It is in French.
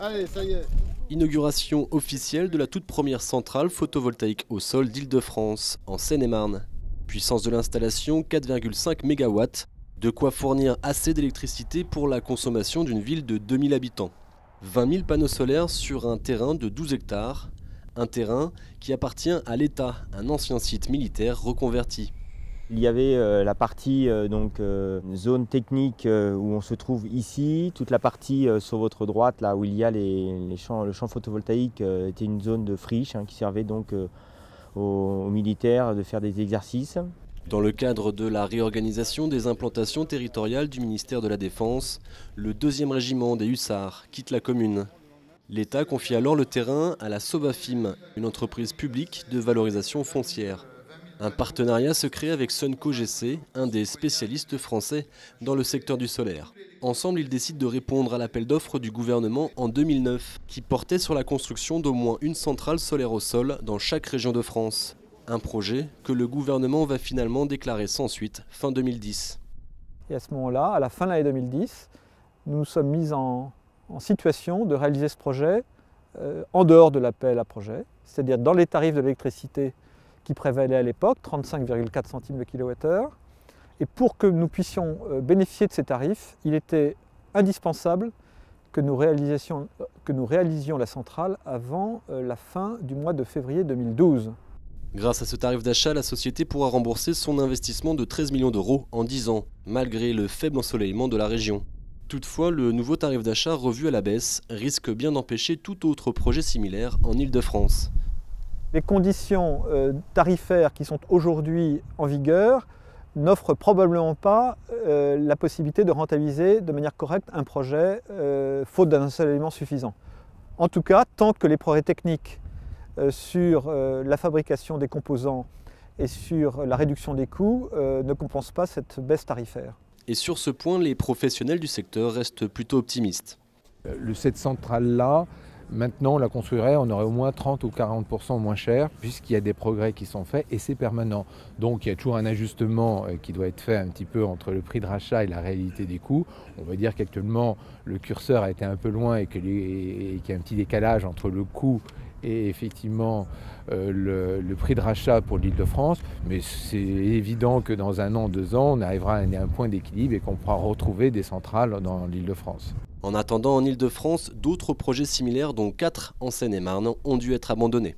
Allez, ça y est. Inauguration officielle de la toute première centrale photovoltaïque au sol d'Île-de-France, en Seine-et-Marne. Puissance de l'installation 4,5 MW, de quoi fournir assez d'électricité pour la consommation d'une ville de 2000 habitants. 20 000 panneaux solaires sur un terrain de 12 hectares, un terrain qui appartient à l'État, un ancien site militaire reconverti. Il y avait la partie zone technique où on se trouve ici, toute la partie sur votre droite là où il y a le champ photovoltaïque était une zone de friche qui servait donc aux militaires de faire des exercices. Dans le cadre de la réorganisation des implantations territoriales du ministère de la Défense, le 2e régiment des Hussards quitte la commune. L'État confie alors le terrain à la Sovafim, une entreprise publique de valorisation foncière. Un partenariat se crée avec Sunco GC, un des spécialistes français dans le secteur du solaire. Ensemble, ils décident de répondre à l'appel d'offres du gouvernement en 2009, qui portait sur la construction d'au moins une centrale solaire au sol dans chaque région de France. Un projet que le gouvernement va finalement déclarer sans suite fin 2010. Et à ce moment-là, à la fin de l'année 2010, nous nous sommes mis en situation de réaliser ce projet en dehors de l'appel à projet, c'est-à-dire dans les tarifs de l'électricité qui prévalait à l'époque, 35,4 centimes le kilowattheure. Et pour que nous puissions bénéficier de ces tarifs, il était indispensable que nous réalisions la centrale avant la fin du mois de février 2012. Grâce à ce tarif d'achat, la société pourra rembourser son investissement de 13 millions d'euros en 10 ans, malgré le faible ensoleillement de la région. Toutefois, le nouveau tarif d'achat revu à la baisse risque bien d'empêcher tout autre projet similaire en Île-de-France. Les conditions tarifaires qui sont aujourd'hui en vigueur n'offrent probablement pas la possibilité de rentabiliser de manière correcte un projet faute d'un ensoleillement suffisant. En tout cas, tant que les progrès techniques sur la fabrication des composants et sur la réduction des coûts ne compensent pas cette baisse tarifaire. Et sur ce point, les professionnels du secteur restent plutôt optimistes. Cette centrale-là, maintenant, on la construirait, on aurait au moins 30 ou 40% moins cher, puisqu'il y a des progrès qui sont faits et c'est permanent. Donc il y a toujours un ajustement qui doit être fait un petit peu entre le prix de rachat et la réalité des coûts. On va dire qu'actuellement, le curseur a été un peu loin et qu'il y a un petit décalage entre le coût et effectivement le prix de rachat pour l'Île-de-France. Mais c'est évident que dans 1 an, 2 ans, on arrivera à un point d'équilibre et qu'on pourra retrouver des centrales dans l'Île-de-France. En attendant, en Île-de-France, d'autres projets similaires, dont 4 en Seine-et-Marne, ont dû être abandonnés.